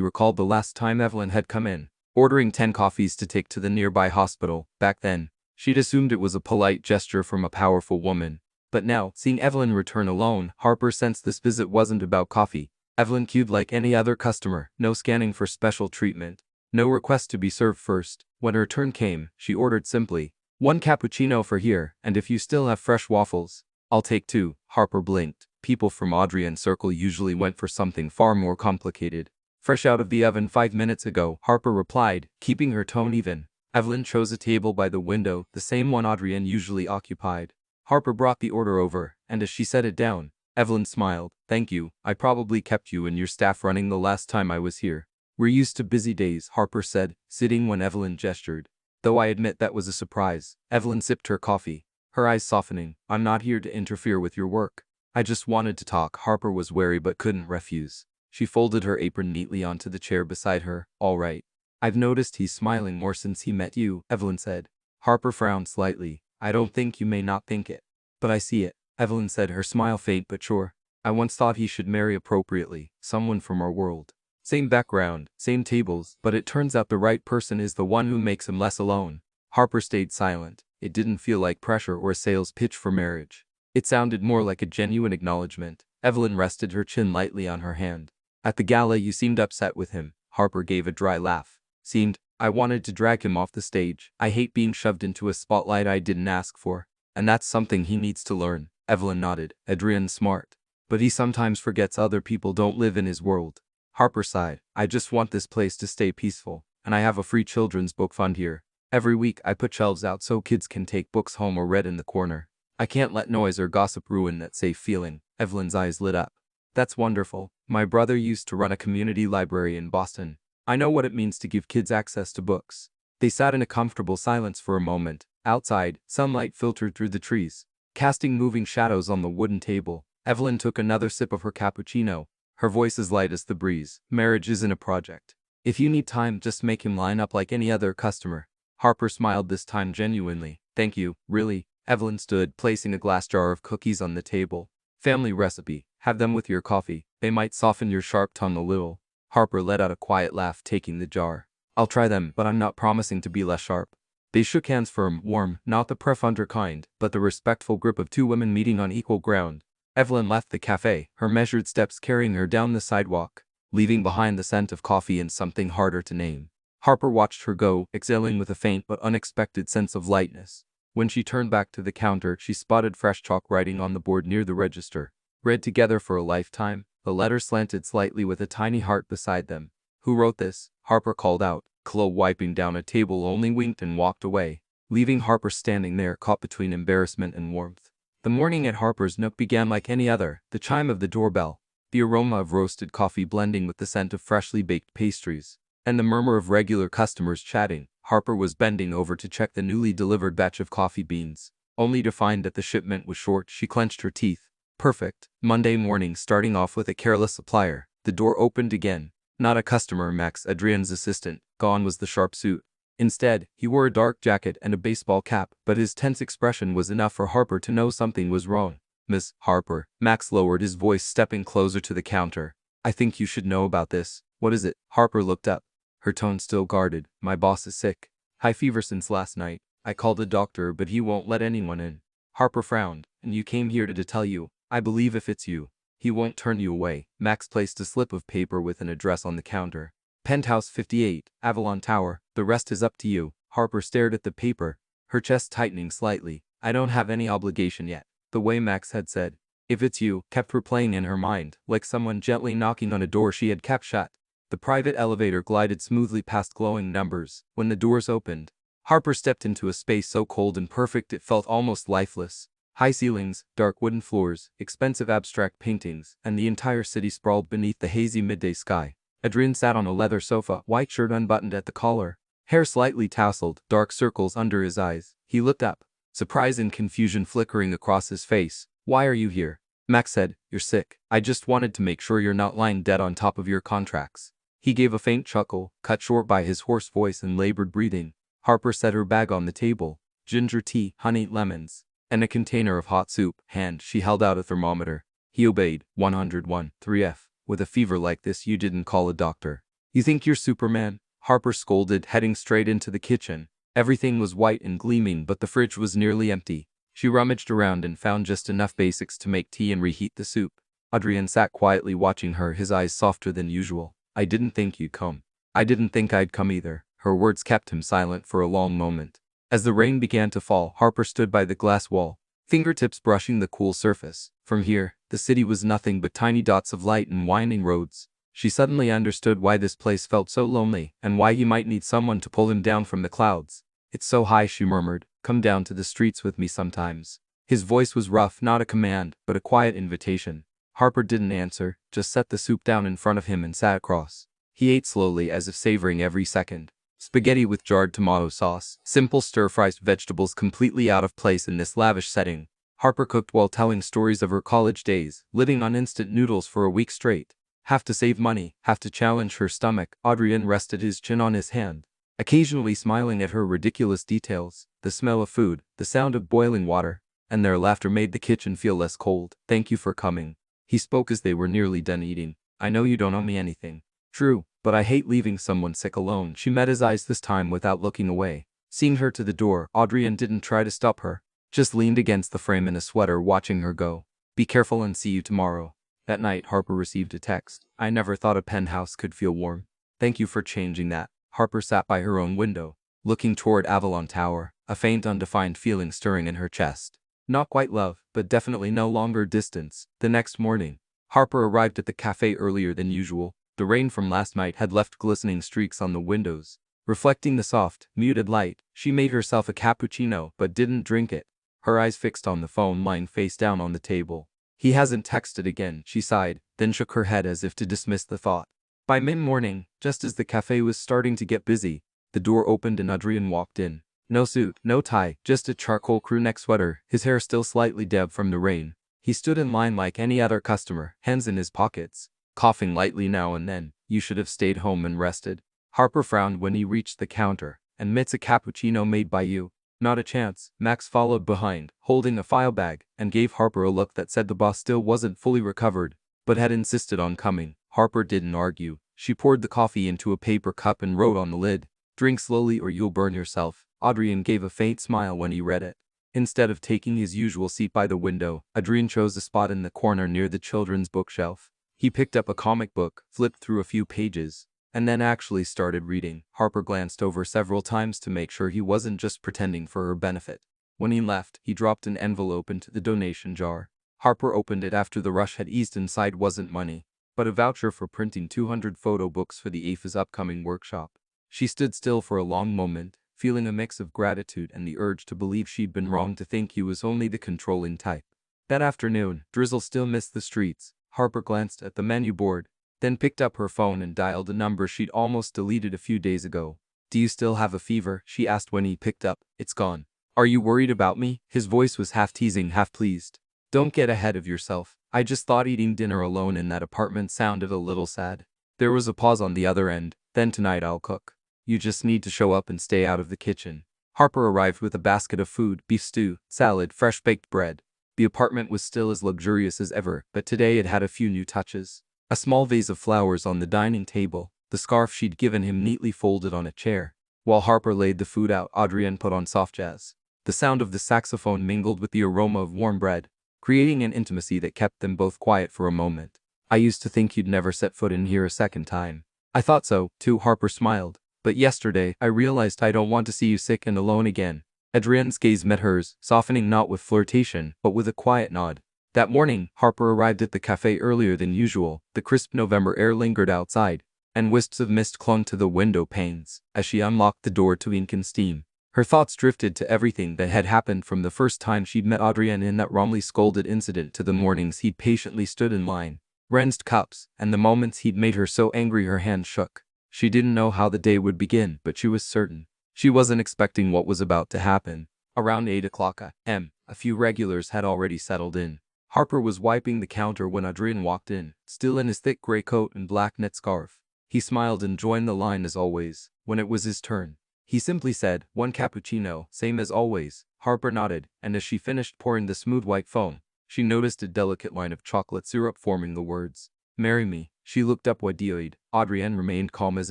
recalled the last time Evelyn had come in, ordering 10 coffees to take to the nearby hospital. Back then, she'd assumed it was a polite gesture from a powerful woman. But now, seeing Evelyn return alone, Harper sensed this visit wasn't about coffee. Evelyn queued like any other customer, no scanning for special treatment, no request to be served first. When her turn came, she ordered simply, "1 cappuccino for here, and if you still have fresh waffles, I'll take 2. Harper blinked. People from Adrian's circle usually went for something far more complicated. "Fresh out of the oven 5 minutes ago," Harper replied, keeping her tone even. Evelyn chose a table by the window, the same one Adrian usually occupied. Harper brought the order over, and as she set it down, Evelyn smiled. "Thank you, I probably kept you and your staff running the last time I was here." "We're used to busy days," Harper said, sitting when Evelyn gestured. "Though I admit that was a surprise." Evelyn sipped her coffee, her eyes softening. "I'm not here to interfere with your work. I just wanted to talk." Harper was wary but couldn't refuse. She folded her apron neatly onto the chair beside her. "All right. I've noticed he's smiling more since he met you," Evelyn said. Harper frowned slightly. "I don't think you may not think it, but I see it," Evelyn said, her smile faint but sure. "I once thought he should marry appropriately, someone from our world. Same background, same tables, but it turns out the right person is the one who makes him less alone." Harper stayed silent. It didn't feel like pressure or a sales pitch for marriage. It sounded more like a genuine acknowledgement. Evelyn rested her chin lightly on her hand. "At the gala you seemed upset with him." Harper gave a dry laugh. "Seemed, I wanted to drag him off the stage. I hate being shoved into a spotlight I didn't ask for. And that's something he needs to learn." Evelyn nodded. "Adrian's smart. But he sometimes forgets other people don't live in his world." Harper sighed. "I just want this place to stay peaceful, and I have a free children's book fund here. Every week I put shelves out so kids can take books home or read in the corner. I can't let noise or gossip ruin that safe feeling." Evelyn's eyes lit up. "That's wonderful. My brother used to run a community library in Boston. I know what it means to give kids access to books." They sat in a comfortable silence for a moment. Outside, sunlight filtered through the trees, casting moving shadows on the wooden table. Evelyn took another sip of her cappuccino, her voice as light as the breeze. "Marriage isn't a project. If you need time, just make him line up like any other customer." Harper smiled this time genuinely. "Thank you, really." Evelyn stood, placing a glass jar of cookies on the table. "Family recipe. Have them with your coffee. They might soften your sharp tongue a little." Harper let out a quiet laugh, taking the jar. "I'll try them, but I'm not promising to be less sharp." They shook hands, firm, warm, not the perfunctory kind, but the respectful grip of two women meeting on equal ground. Evelyn left the cafe, her measured steps carrying her down the sidewalk, leaving behind the scent of coffee and something harder to name. Harper watched her go, exhaling with a faint but unexpected sense of lightness. When she turned back to the counter, she spotted fresh chalk writing on the board near the register. "Read together for a lifetime." The letters slanted slightly with a tiny heart beside them. "Who wrote this?" Harper called out. Chloe, wiping down a table, only winked and walked away, leaving Harper standing there, caught between embarrassment and warmth. The morning at Harper's Nook began like any other. The chime of the doorbell, the aroma of roasted coffee blending with the scent of freshly baked pastries, and the murmur of regular customers chatting. Harper was bending over to check the newly delivered batch of coffee beans, only to find that the shipment was short. She clenched her teeth. Perfect. Monday morning, starting off with a careless supplier. The door opened again. Not a customer, Max, Adrian's assistant. Gone was the sharp suit. Instead, he wore a dark jacket and a baseball cap, but his tense expression was enough for Harper to know something was wrong. "Miss Harper." Max lowered his voice, stepping closer to the counter. "I think you should know about this." "What is it?" Harper looked up, her tone still guarded. "My boss is sick. High fever since last night. I called a doctor, but he won't let anyone in." Harper frowned. "And you came here to tell you. I believe if it's you, he won't turn you away." Max placed a slip of paper with an address on the counter. "Penthouse 58, Avalon Tower. The rest is up to you." Harper stared at the paper, her chest tightening slightly. "I don't have any obligation yet." The way Max had said, "if it's you," kept replaying in her mind, like someone gently knocking on a door she had kept shut. The private elevator glided smoothly past glowing numbers. When the doors opened, Harper stepped into a space so cold and perfect it felt almost lifeless. High ceilings, dark wooden floors, expensive abstract paintings, and the entire city sprawled beneath the hazy midday sky. Adrian sat on a leather sofa, white shirt unbuttoned at the collar, hair slightly tousled, dark circles under his eyes. He looked up, surprise and confusion flickering across his face. "Why are you here?" Max said. "You're sick. I just wanted to make sure you're not lying dead on top of your contracts." He gave a faint chuckle, cut short by his hoarse voice and labored breathing. Harper set her bag on the table. Ginger tea, honey, lemons, and a container of hot soup. She held out a thermometer. He obeyed. 101, 3F. With a fever like this, you didn't call a doctor. You think you're Superman? Harper scolded, heading straight into the kitchen. Everything was white and gleaming, but the fridge was nearly empty. She rummaged around and found just enough basics to make tea and reheat the soup. Adrien sat quietly watching her, his eyes softer than usual. I didn't think you'd come. I didn't think I'd come either. Her words kept him silent for a long moment. As the rain began to fall, Harper stood by the glass wall, fingertips brushing the cool surface. From here, the city was nothing but tiny dots of light and winding roads. She suddenly understood why this place felt so lonely, and why he might need someone to pull him down from the clouds. It's so high, she murmured. Come down to the streets with me sometimes. His voice was rough, not a command, but a quiet invitation. Harper didn't answer, just set the soup down in front of him and sat across. He ate slowly, as if savoring every second. Spaghetti with jarred tomato sauce, simple stir-fried vegetables completely out of place in this lavish setting. Harper cooked while telling stories of her college days, living on instant noodles for a week straight. Have to save money, have to challenge her stomach. Adrien rested his chin on his hand, occasionally smiling at her ridiculous details. The smell of food, the sound of boiling water, and their laughter made the kitchen feel less cold. Thank you for coming. He spoke as they were nearly done eating. I know you don't owe me anything. True, but I hate leaving someone sick alone. She met his eyes this time without looking away. Seeing her to the door, Adrien didn't try to stop her, just leaned against the frame in a sweater watching her go. Be careful and see you tomorrow. That night, Harper received a text. I never thought a penthouse could feel warm. Thank you for changing that. Harper sat by her own window, looking toward Avalon Tower, a faint undefined feeling stirring in her chest. Not quite love, but definitely no longer distance. The next morning, Harper arrived at the cafe earlier than usual. The rain from last night had left glistening streaks on the windows, reflecting the soft, muted light. She made herself a cappuccino but didn't drink it, her eyes fixed on the phone lying face down on the table. He hasn't texted again, she sighed, then shook her head as if to dismiss the thought. By mid-morning, just as the cafe was starting to get busy, the door opened and Adrien walked in. No suit, no tie, just a charcoal crew neck sweater, his hair still slightly damp from the rain. He stood in line like any other customer, hands in his pockets, coughing lightly now and then. You should have stayed home and rested. Harper frowned when he reached the counter. Admits a cappuccino made by you. Not a chance. Max followed behind, holding a file bag, and gave Harper a look that said the boss still wasn't fully recovered, but had insisted on coming. Harper didn't argue. She poured the coffee into a paper cup and wrote on the lid, drink slowly or you'll burn yourself. Adrien gave a faint smile when he read it. Instead of taking his usual seat by the window, Adrien chose a spot in the corner near the children's bookshelf. He picked up a comic book, flipped through a few pages, and then actually started reading. Harper glanced over several times to make sure he wasn't just pretending for her benefit. When he left, he dropped an envelope into the donation jar. Harper opened it after the rush had eased. Inside wasn't money, but a voucher for printing 200 photo books for the AFA's upcoming workshop. She stood still for a long moment, feeling a mix of gratitude and the urge to believe she'd been wrong to think he was only the controlling type. That afternoon, drizzle still missed the streets. Harper glanced at the menu board, then picked up her phone and dialed a number she'd almost deleted a few days ago. Do you still have a fever? She asked when he picked up. It's gone. Are you worried about me? His voice was half teasing, half pleased. Don't get ahead of yourself. I just thought eating dinner alone in that apartment sounded a little sad. There was a pause on the other end. Then tonight I'll cook. You just need to show up and stay out of the kitchen. Harper arrived with a basket of food, beef stew, salad, fresh baked bread. The apartment was still as luxurious as ever, but today it had a few new touches. A small vase of flowers on the dining table, the scarf she'd given him neatly folded on a chair. While Harper laid the food out, Adrien put on soft jazz. The sound of the saxophone mingled with the aroma of warm bread, creating an intimacy that kept them both quiet for a moment. I used to think you'd never set foot in here a second time. I thought so, too, Harper smiled. But yesterday, I realized I don't want to see you sick and alone again. Adrien's gaze met hers, softening not with flirtation, but with a quiet nod. That morning, Harper arrived at the cafe earlier than usual. The crisp November air lingered outside, and wisps of mist clung to the window panes. As she unlocked the door to ink and steam, her thoughts drifted to everything that had happened from the first time she'd met Adrien in that wrongly scolded incident to the mornings he'd patiently stood in line, rinsed cups, and the moments he'd made her so angry her hands shook. She didn't know how the day would begin, but she was certain. She wasn't expecting what was about to happen. Around 8 o'clock a.m., a few regulars had already settled in. Harper was wiping the counter when Adrien walked in, still in his thick gray coat and black knit scarf. He smiled and joined the line as always. When it was his turn, he simply said, "One cappuccino, same as always." Harper nodded, and as she finished pouring the smooth white foam, she noticed a delicate line of chocolate syrup forming the words, "Marry me." She looked up wide-eyed. Adrienne remained calm as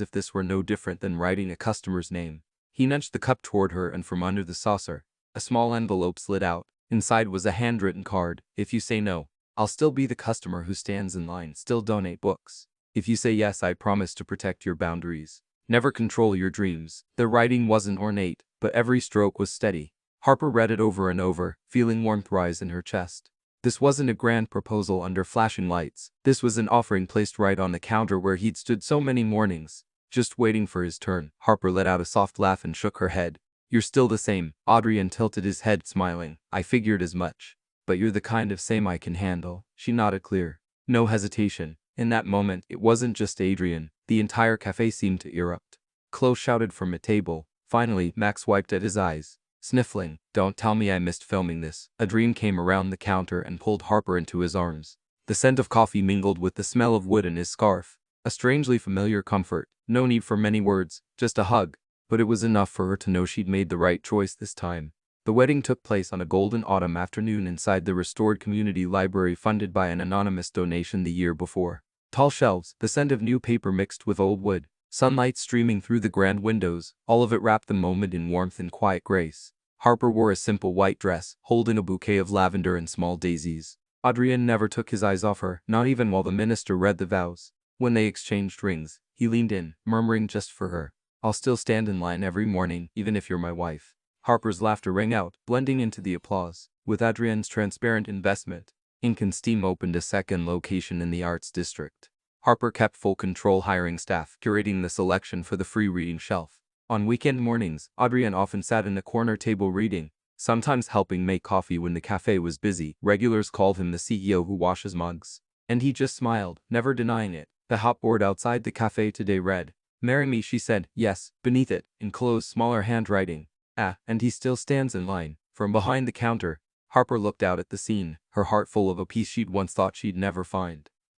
if this were no different than writing a customer's name. He nudged the cup toward her, and from under the saucer, a small envelope slid out. Inside was a handwritten card. "If you say no, I'll still be the customer who stands in line, still donate books. If you say yes, I promise to protect your boundaries, never control your dreams." The writing wasn't ornate, but every stroke was steady. Harper read it over and over, feeling warmth rise in her chest. This wasn't a grand proposal under flashing lights. This was an offering placed right on the counter where he'd stood so many mornings, just waiting for his turn. Harper let out a soft laugh and shook her head. "You're still the same." Adrienne tilted his head, smiling. "I figured as much. But you're the kind of same I can handle." She nodded clear. No hesitation. In that moment, it wasn't just Adrienne. The entire cafe seemed to erupt. Chloe shouted from a table. Finally, Max wiped at his eyes, sniffling. "Don't tell me I missed filming this." Adrienne came around the counter and pulled Harper into his arms. The scent of coffee mingled with the smell of wood in his scarf. A strangely familiar comfort. No need for many words, just a hug. But it was enough for her to know she'd made the right choice this time. The wedding took place on a golden autumn afternoon inside the restored community library funded by an anonymous donation the year before. Tall shelves, the scent of new paper mixed with old wood, sunlight streaming through the grand windows, all of it wrapped the moment in warmth and quiet grace. Harper wore a simple white dress, holding a bouquet of lavender and small daisies. Adrienne never took his eyes off her, not even while the minister read the vows. When they exchanged rings, he leaned in, murmuring just for her, "I'll still stand in line every morning, even if you're my wife." Harper's laughter rang out, blending into the applause. With Adrienne's transparent investment, Ink and Steam opened a second location in the Arts District. Harper kept full control, hiring staff, curating the selection for the free reading shelf. On weekend mornings, Adrienne often sat in a corner table reading, sometimes helping make coffee when the cafe was busy. Regulars called him the CEO who washes mugs. And he just smiled, never denying it. The hot board outside the cafe today read, "Marry me," she said. "Yes," beneath it, in Chloe's smaller handwriting. "Ah, and he still stands in line." From behind the counter, Harper looked out at the scene, her heart full of a piece she'd once thought she'd never find.